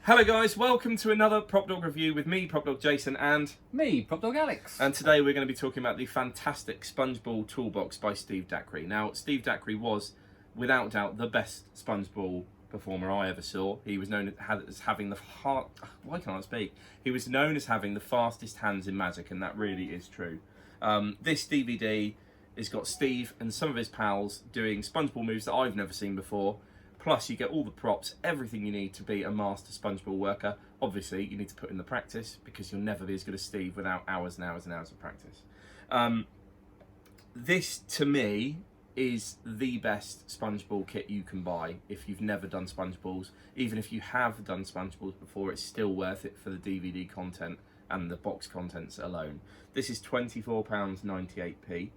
Hello guys, welcome to another PropDog review with me, PropDog Jason, and me, PropDog Alex. And today we're going to be talking about the fantastic Spongebob Toolbox by Steve Dacri. Now, Steve Dacri was, without doubt, the best Spongebob performer I ever saw. He was known as having the why can't I speak? He was known as having the fastest hands in Magic, and that really is true. This DVD has got Steve and some of his pals doing Spongebob moves that I've never seen before. Plus, you get all the props, everything you need to be a master Spongebob worker. Obviously, you need to put in the practice because you'll never be as good as Steve without hours and hours and hours of practice. This, to me, is the best Spongebob kit you can buy if you've never done Spongebobs. Even if you have done Spongebobs before, it's still worth it for the DVD content and the box contents alone. This is £24.98p.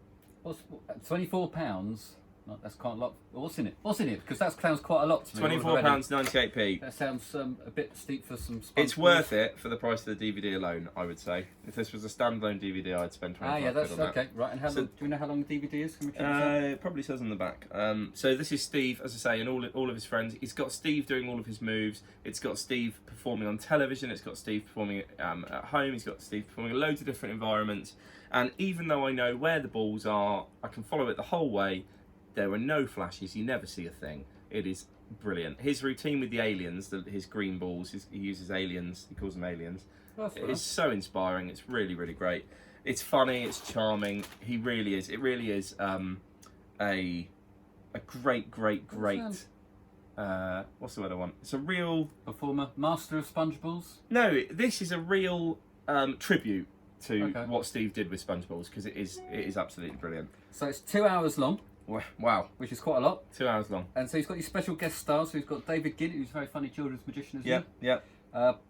What's £24? No, that's quite a lot. What's in it? What's in it? Because that sounds quite a lot to me. £24.98p. That sounds a bit steep for some Spongebob. It's worth it for the price of the DVD alone, I would say. If this was a standalone DVD, I'd spend 25 yeah, that's quid on okay. that. Right, and how long, do we know how long the DVD is? Can we check it probably says on the back. So this is Steve, as I say, and all of his friends. It's got Steve doing all of his moves. It's got Steve performing on television. It's got Steve performing at home. He's got Steve performing in loads of different environments. And even though I know where the balls are, I can follow it the whole way. There are no flashes, you never see a thing. It is brilliant. His routine with the aliens, his green balls, he uses aliens, he calls them aliens. It's so inspiring, it's really, really great. It's funny, it's charming, he really is. It really is a great, what's the word I want? It's a real... Performer, master of Spongebobs? No, this is a real tribute to what Steve did with Spongebobs, because it is absolutely brilliant. So it's 2 hours long. Wow. Which is quite a lot. 2 hours long. And so he's got your special guest stars. So he's got David Ginnett, who's a very funny children's magician, isn't he? Yeah.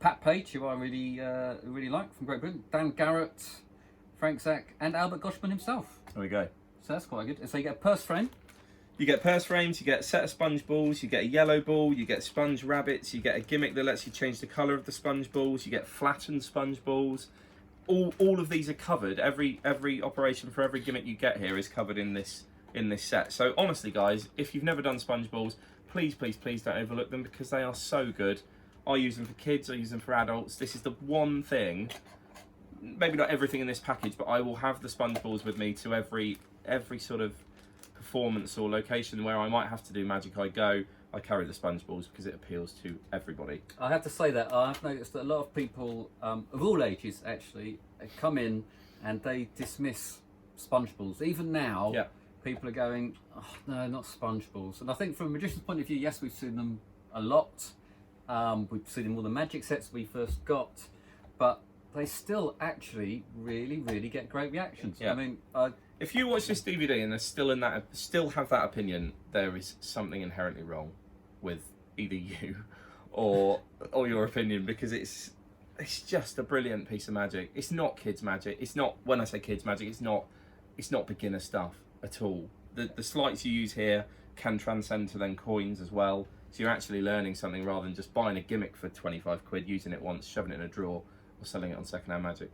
Pat Page, who I really like, from Great Britain. Dan Garrett, Frank Zach, and Albert Goshman himself. There we go. So that's quite good. So you get a purse frame. You get purse frames, you get a set of sponge balls, you get a yellow ball, you get sponge rabbits, you get a gimmick that lets you change the colour of the sponge balls, you get flattened sponge balls. All of these are covered. Every operation for every gimmick you get here is covered in this set. So honestly guys, if you've never done Spongeballs, please don't overlook them because they are so good. I use them for kids, I use them for adults. This is the one thing, maybe not everything in this package, but I will have the Spongeballs with me to every sort of performance or location where I might have to do Magic I Go. I carry the Spongeballs because it appeals to everybody. I have to say that I've noticed that a lot of people of all ages actually come in and they dismiss Spongeballs. Even now, people are going, oh, no, not Spongeballs. And I think from a magician's point of view, yes, we've seen them a lot. We've seen them all the Magic sets we first got, but they still actually really get great reactions. Yeah. I mean, if you watch this DVD and they're still have that opinion, there is something inherently wrong with either you or your opinion, because it's just a brilliant piece of magic. It's not kids magic. It's not, when I say kids magic, it's not beginner stuff at all. The sleights you use here can transcend to then coins as well. So you're actually learning something rather than just buying a gimmick for 25 quid, using it once, shoving it in a drawer, or selling it on secondhand magic.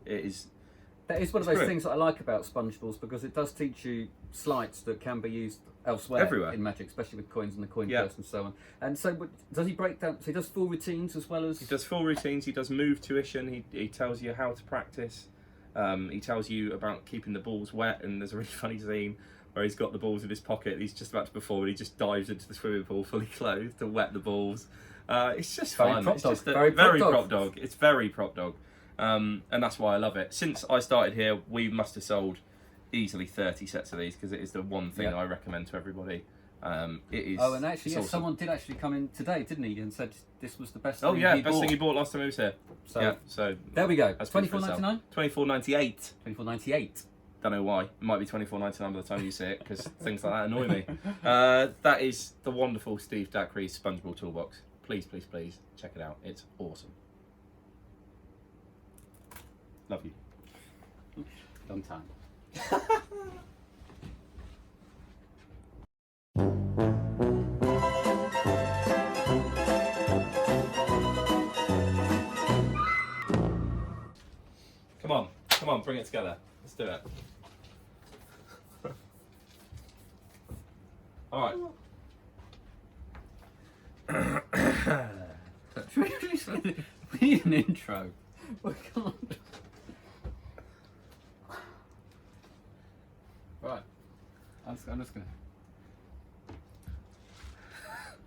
That is one of those things that I like about Spongeballs, because it does teach you sleights that can be used elsewhere in Magic, especially with coins and the coin purse and so on. And so does he break down, so he does full routines as well as... He does full routines, he does move tuition, he tells you how to practice, he tells you about keeping the balls wet, and there's a really funny scene where he's got the balls in his pocket, he's just about to perform, and he just dives into the swimming pool fully clothed to wet the balls. It's just fun. It's just very PropDog. It's very PropDog. And that's why I love it. Since I started here, we must have sold easily 30 sets of these, because it is the one thing I recommend to everybody. It is. Oh, and actually, awesome. Someone did actually come in today, didn't he, and said this was the best. Oh yeah, best thing he bought last time he was here. So there we go. That's £24.99. £24.98. £24.98. Don't know why. It might be £24.99 by the time you see it, because things like that annoy me. That is the wonderful Steve Dacri Spongebob Toolbox. Please check it out. It's awesome. Love you. Long time. Come on, bring it together. Let's do it. All right. We need an intro. We can't. Right. I'm just gonna.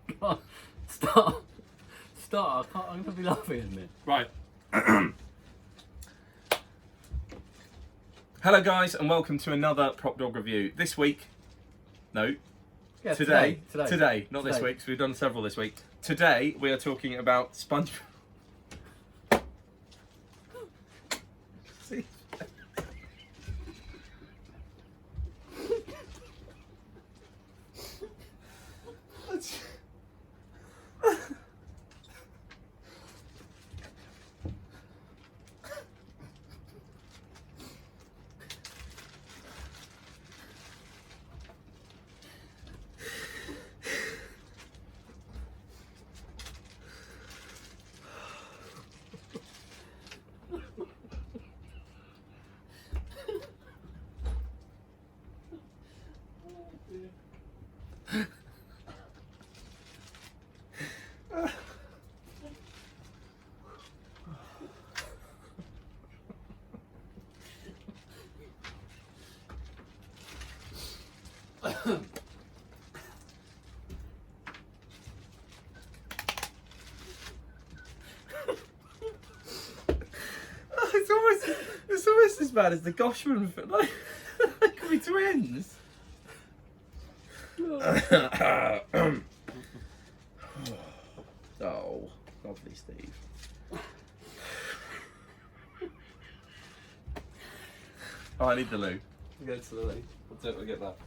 Come on. Start. I can't. I'm gonna be laughing in a minute. Right. Hello guys and welcome to another PropDog review. This week, no, Yeah, today, today. not this week, because we've done several this week. Today we are talking about SpongeBob. See? It's almost as bad as the Goshman film. Like, they could be twins. Oh, lovely Steve. Oh, I need the loo. Go to the loo. We'll get that.